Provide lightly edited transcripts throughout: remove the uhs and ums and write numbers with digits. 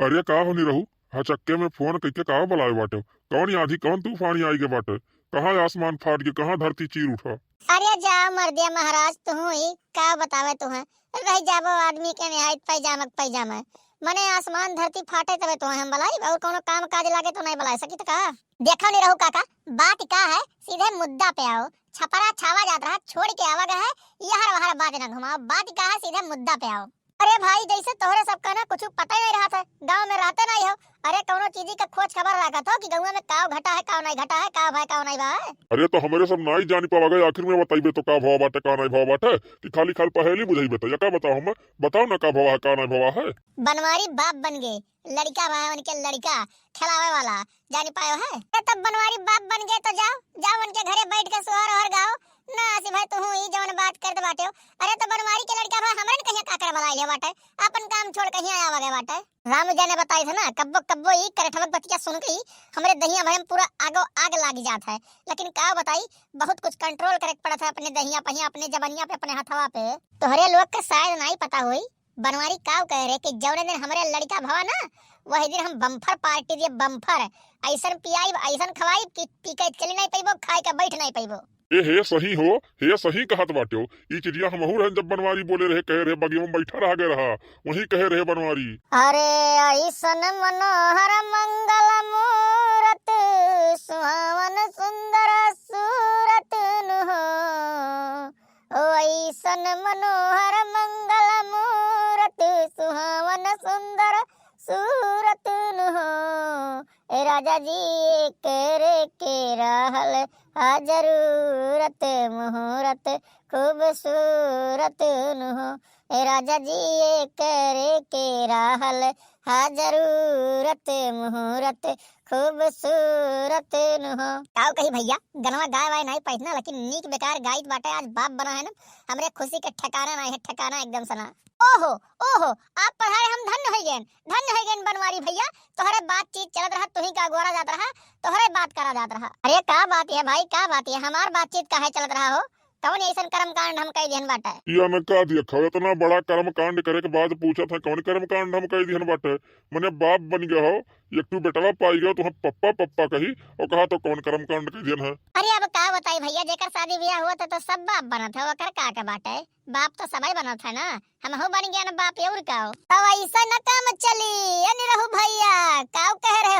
अरे का होनी रहू। हाँ चक्के में फोन कइके का बुलाए बाटे। कौन आधी कौन तूफानी आई के बाटे। कहाँ आसमान फाट गए, कहाँ धरती चीर उठा। अरे जा मर दिया महाराज, तू ही का बतावे तुम्हें। रह जाबो आदमी के निहायत पैजामा पैजामा मने आसमान धरती फाटे तबे तो हम बलाई और कोनो काम काज लागे तो नहीं बला सकी तो का। देखो नहीं रहू काका, बात का है सीधे मुद्दा पे आओ। छपरा छावा जात रहा छोड़ के आवा है, यहर वहर बात ना घुमाओ। बात का है सीधे मुद्दा पे आओ। अरे भाई जैसे तोहरे सबका ना कुछ पता ही नहीं रहा था, गांव में रहते नहीं हो। अरे कौनो चीज का खोज खबर रखा था कि गांव में काव घटा है काव नहीं घटा है, काव भाई काव नहीं बा है। अरे तो हमारे सब नहीं जानी पावा गए, आखिर में बताइबे तो का भाव बाटे का नहीं भाव बाटे कि खाली खाली पहेली बुझाइबे तो या का बताओ। हम बताओ ना का भाव है का नहीं भाव है। बनवारी बाप बन गए, लड़का भाई उनके लड़का खिलावे वाला जानी पायो है। तब बनवारी बाप बन गए तो जाओ जाओ उनके घरे बैठ के सोहर और गाओ ना। आसी भाई तू ही जवन बात करते बाटे। अरे तो बनवारी के लड़का भाई हमरे कहिया का कर बलाई ले बाटे, अपन काम छोड़ के हिया आवा गए बाटे। राम जी ने बताई था ना कब्बो कब्बो ई करठवक बतिया सुन के हमरे दहिया भाई पूरा आगो आग लाग जात है। लेकिन का बताई बहुत कुछ कंट्रोल करे पड़त है अपने दहिया पहिया अपने जबनिया पे अपने हथवा पे। तोहरे लोग के शायद नहीं पता हुई बनवारी काव कह रहे कि जौने दिन हमरे लड़का भवा ना वही दिन हम बम्फर पार्टी दिए बम्फर। ऐसन पियाई ऐसन खवाई कि पी के चली नहीं पैबो, खाए के बैठ नहीं पैबो। ए हे सही हो, हे सही कहत बाटे हो। ई चिड़िया हमहू रहन जब बनवारी बोले रहे कहे रहे बगिया में बैठा रह गए रहा वही कहे रहे बनवारी। अरे ऐसन मनोहर मंगल मूरत सुहावन सुंदर सूरत नुहो। ओ ऐसन मनोहर मंगल मूरत सुहावन सुंदर सूरत नुहो। ए राजा जी करे के रहल जरूरत मुहूर्त खूबसूरत नुहो। ए राजा जी करे के रहल जरूरत मुहूर्त खूबसूरत नुहो। आओ कही भैया गनवा गाय वाय नहीं पहना लेकिन नीक बेकार गाइत बाटे। आज बाप बना है ना, हमरे खुशी के ठिकाना नहीं है, ठिकाना एकदम सना। ओहो ओहो आप पढ़ाए हम धन्य हो गए बनवारी भैया। तोहरे बातचीत चलत रहा, तुही का गोरा जात रहा, तोहरे बात करा जात रहा। अरे का बात है भाई का बात है, हमार बातचीत काहे चलत रहा हो। कौन ऐसन कर्म कांड हम कई दिहन बाटे। या न का दिया खो इतना बड़ा कर्म कांड करे के बाद पूछा था कौन कर्म कांड हम कई दिहन बाटे। मने बाप बन गया हो, एक तू बेटवा पाई गया तो हम पप्पा पप्पा कही और कहा तो कौन कर्म कांड कई दिहन है। अरे अब का बताई भैया, जेकर शादी ब्याह हुआ था तो सब बाप बना था, ओकर का के बाटे। बाप तो सबई बना था ना, हम हो बन गया ना बाप और का। तो ऐसा न काम चली यानी रहू भैया। काव कह रहे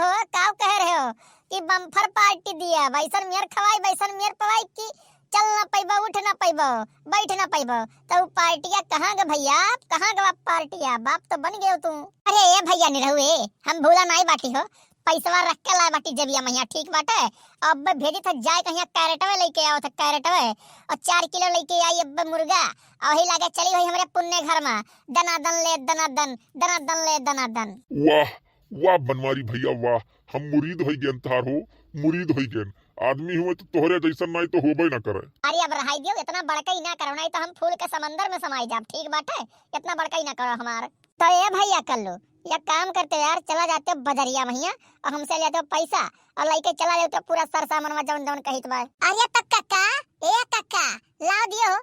हो कि बम्फर पार्टी दिया वैसन मेर खवाई वैसन मेर पवाई की चल ना पैबो उठ ना पैबो बैठ ना पैबो। तो पार्टिया कहाँ ग भैया, कहाँ ग पार्टिया, बाप तो बन गए तू। अरे ए भैया नहीं रहू हम भूला नहीं बाटी हो, पैसवा रख के ला बाटी जबिया मैया ठीक बाटे। अब भेजी था जाए कहीं कैरेटवे लेके आओ था कैरेटवे और 4 किलो लेके आई अब मुर्गा और ही लागे चली हुई हमारे पुण्य घर में दनादन ले दनादन दनादन ले दनादन। वाह वाह बनवारी भैया वाह, हम मुरीद हो गए तार हो, मुरीद हो गए। आदमी हुए तो तोहरे जैसा नहीं तो होबे ना करे। अरे अब रहाई दियो इतना बड़का ही ना करो, नहीं तो हम फूल के समंदर में समाई जाब ठीक बाटे। इतना बड़का ही ना करो हमार। तो ये भैया कर लो या काम करते यार, चला जाते हो बजरिया भैया और हमसे लेते हो पैसा और लेके चला जाते हो पूरा सर सामान में जौन जौन कहित बा। अरे तक काका ए काका लाओ दियो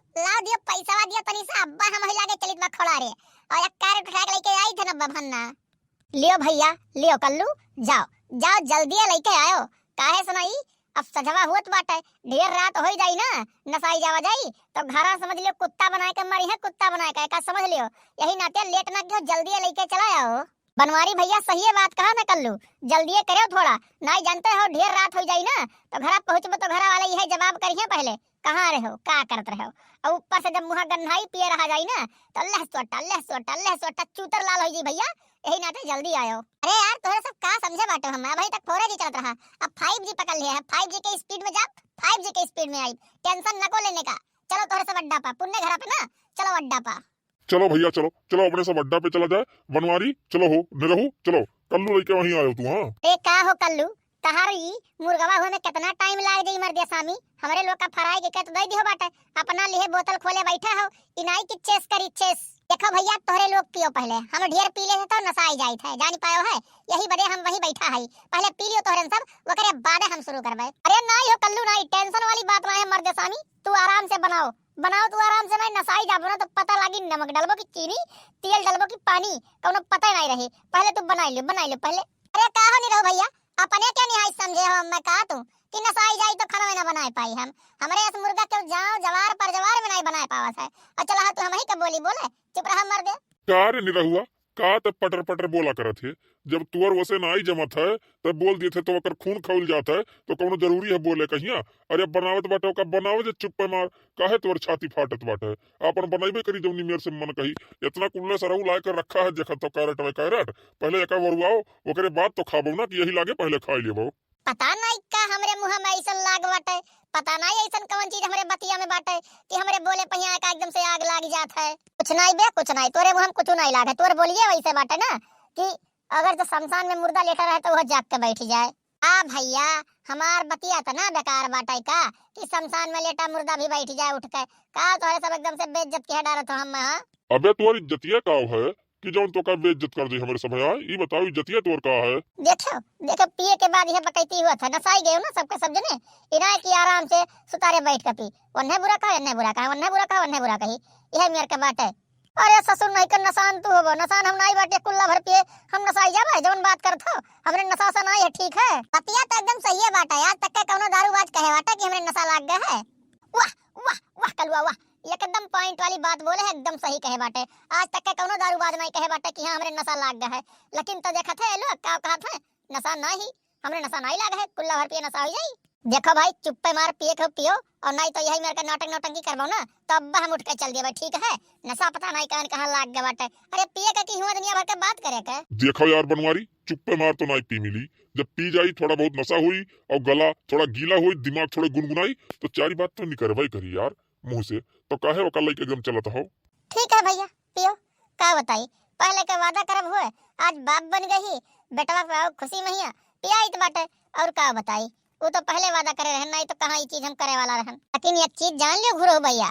पैसा दियो तनी सा अब्बा हम ही लागे चलित बा खड़ा रे और एक कैरेट उठा के लेके आई थे ना बभन्ना। लियो भैया लियो कल्लू, जाओ जल्दी लेके आयो। काहे सुनाई अब सजवा हुत बाटे, ढेर रात हो जाई ना नसाई जावा जाई तो घरा समझ लियो कुत्ता बनाए के मरी है, कुत्ता बनाए का समझ लियो। यही नाते लेट ना क्यों जल्दी लेके चला आओ। बनवारी भैया सही है बात कहा ना कल्लू, जल्दी करो थोड़ा, नहीं जानते हो ढेर रात हो जाई ना तो घर पहुंचबो तो घर वाले यही जवाब करिए पहले कहाँ रहे हो का करते रहे हो। और ऊपर से जब मुँह गन्हाई पिए रहा जाई ना तो लहसोटा चूतर लाल हो जी भैया। यही नाते जल्दी आयो। अरे यार तोहरे सब का समझे बाटे, हम अभी तक 4G चलत रहा, अब 5G पकड़ लिया है। 5G के स्पीड में जा, 5G के स्पीड में आई, टेंशन नको लेने का। चलो तोहरे सब अड्डा पा पुण्य घर पे ना, चलो अड्डा पा। चलो भैया चलो अपने सब अड्डा पे चला जाए। बनवारी चलो हो निरहू चलो, कल्लू लेके वहीं आयो तू। हाँ ए का हो कल्लू तहारी मुर्गवा हुए में कितना टाइम लाग जाई मर दिया सामी। हमरे लोग का फराई के दे दियो बाटे, अपना लिए बोतल खोले बैठा हो इनाई की चेस करी चेस। देखो भैया तोहरे लोग पियो पहले, हम ढेर पी ले तो नसाई जाई थे जानी पायो है, यही बड़े हम वही बैठा है। पहले पी लियो तोहरे सब वकरे बाद हम शुरू करबे। अरे नहीं हो कल्लू नहीं, टेंशन वाली बात ना है मर्द सामी, तू आराम से बनाओ बनाओ तू आराम से, नहीं नसाई जाबो ना तो पता लगी नमक डालबो की चीनी, तेल डालबो की पानी, कौनो पता नहीं रही। पहले तू बनाई लो पहले। अरे का हो नहीं रहो भैया, अपने क्या निहाई समझे हो, मैं कहा तू कि नसाई जाई तो खाना ना बनाए पाई हम। हमारे इस मुर्गा के जाओ जवार पर जवार में नहीं बनाए पावत है। और चला तू हम ही का बोली बोले, चुप रहा मर दे। का रे निरहुआ, का तब पटर पटर बोला करत है। जब तुअर वसे नाई जमत है तब बोल दिए थे तो ओकर खून खौल जाता है, तो कौनो जरूरी है बोले कहिया। अरे बनावत बाटे ओका बनावे जे चुप पे मार, काहे तोर छाती फाटत बाटे। आपन बनाइबे करी जौनी मेर से मन कही। इतना कुल्ले सरऊ लाए कर रखा है, देखत तो कैरेट वे कैरेट, पहले एका वरुआओ ओकरे बाद तो खाबो ना कि यही लागे पहले खाई लेबो। पता नहीं का हमरे मुंह में ऐसा लाग बाटे, पता नहीं ऐसा कौन चीज हमरे बतिया में बाटे कि हमरे बोले पहिया का एकदम से आग लाग जात है। कुछ नहीं बे, कुछ नहीं, तोरे मुंह में कुछ नहीं लागे। तोरे बोलिए वैसे बाटे ना कि अगर जो शमशान में मुर्दा लेटा रहे तो वह जाग के बैठ जाए। आ भैया, हमार बतिया तो ना बेकार बाटे का कि शमशान में लेटा मुर्दा भी बैठ जाए उठ के। का तोरे सब एकदम से बेइज्जत के डालत हो हम। हां अबे तोर इज्जतिया का है कि जौन तो का बेइज्जत कर दे हमरे सब है। ई बताओ इज्जतिया तोर का है। देखो पिए के बाद यह बकैती हुआ था, नसाई गए ना सबके सब जने। इना की आराम से सुतारे बैठ के पी, वन्ने बुरा का वन्ने बुरा का वन्ने बुरा का वन्ने बुरा कही, यह मेर के बात है। अरे ससुर नहीं कर नसान तू होबो, नसान हम नहीं बाटे कुल्ला भर पिए हम नसाई जाबे। जौन बात करत हो हमरे नशा से नहीं है, ठीक है। बतिया तो एकदम सही है बाटा, आज तक के कोनो दारूबाज कहे बाटा कि हमरे नशा लाग गए है। वाह वाह वाह कलुआ वाह, एकदम पॉइंट वाली बात बोले है, एकदम सही कहे बाटे। आज तक के कोनो दारूबाज नहीं कहे बाटे कि हां हमरे नशा लाग गया है। लेकिन तो देखत है लोग का कहत है नशा नहीं, हमरे नशा नहीं लाग है, कुल्ला भर पिए नशा हो जाई। देखो भाई चुप पे मार, पिए को पियो, और नहीं तो यही मेरे का नाटक नौटंकी करबो ना तब हम उठ के चल देबे, ठीक है। नशा पता नहीं कहां लाग गया बाटे। अरे पिए का की हुआ दुनिया भर के बात करे के। देखो यार बनवारी, चुप पे मार तो नहीं पी मिली। जब पी जाई थोड़ा बहुत नशा हुई और गला थोड़ा गीला हुई, दिमाग थोड़े गुनगुनाई तो चारी बात तो निकरवाई करी यार मुंह से। तो काहे वकल लेके एकदम चलत हो। ठीक है भैया पियो, का बताई पहले के वादा करब हुए, आज बाप बन गई, बेटवा पे आओ खुशी में हिया पिया इत बाटे। और का बताई वो तो पहले वादा करे रहन, नहीं तो कहां ये चीज हम करे वाला रहन। लेकिन एक चीज जान लियो घुरो भैया,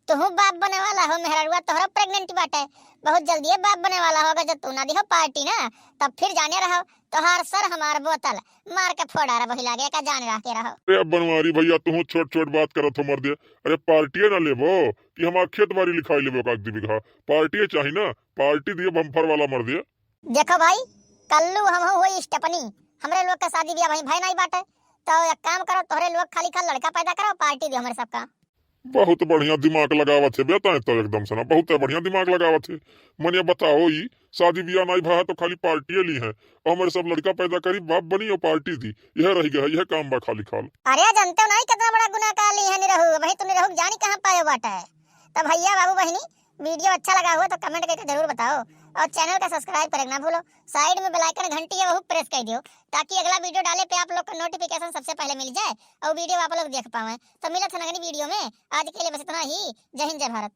तुहू बाप बने वाला हो, मेहररुआ तोहरा प्रेग्नेंट बाटे, बहुत जल्दी बाप बने वाला होगा। जब तू ना दिहो पार्टी ना तब फिर जाने रहो तोहार सर हमार बोतल मार के फोड़ा रहा वही लागे का जाने रह के रहो। अरे बनवारी भैया तू छोट छोट बात करत हो मर दे। अरे पार्टी ना लेबो कि हमार खेत बाड़ी लिखाई लेबो का दी बिघा, पार्टी चाहिए ना, पार्टी दिए बम्फर वाला मर दे। देखो भाई कल्लू हम हुई स्टेपनी, हमरे लोग का शादी ब्याह भाई नहीं बाटे, तो एक काम करो तोहरे लोग खाली खाली लड़का पैदा करो, पार्टी दो हमारे सबका। बहुत बढ़िया दिमाग लगावत है बेटा, तो एकदम से ना बहुत बढ़िया दिमाग लगावत है। मने बताओ ई शादी ब्याह नहीं भा तो खाली पार्टी ली है, और हमारे सब लड़का पैदा करी बाप बनी और पार्टी दी, यह रह गया, यह काम बा खाली खाल। अरे जानते हो नहीं कितना बड़ा गुनाह कर ली है निरहु भाई, तुम निरहु जानी कहां पाए बाटा है। तो भैया बाबू बहनी वीडियो अच्छा लगा हुआ तो कमेंट करके जरूर बताओ, और चैनल का सब्सक्राइब करना ना भूलो। साइड में बेल आइकन घंटी है वो प्रेस कर दियो, ताकि अगला वीडियो डाले पे आप लोग को नोटिफिकेशन सबसे पहले मिल जाए और वीडियो आप लोग देख पाए। तो मिलत है अगली वीडियो में, आज के लिए बस इतना ही। जय हिंद जय भारत।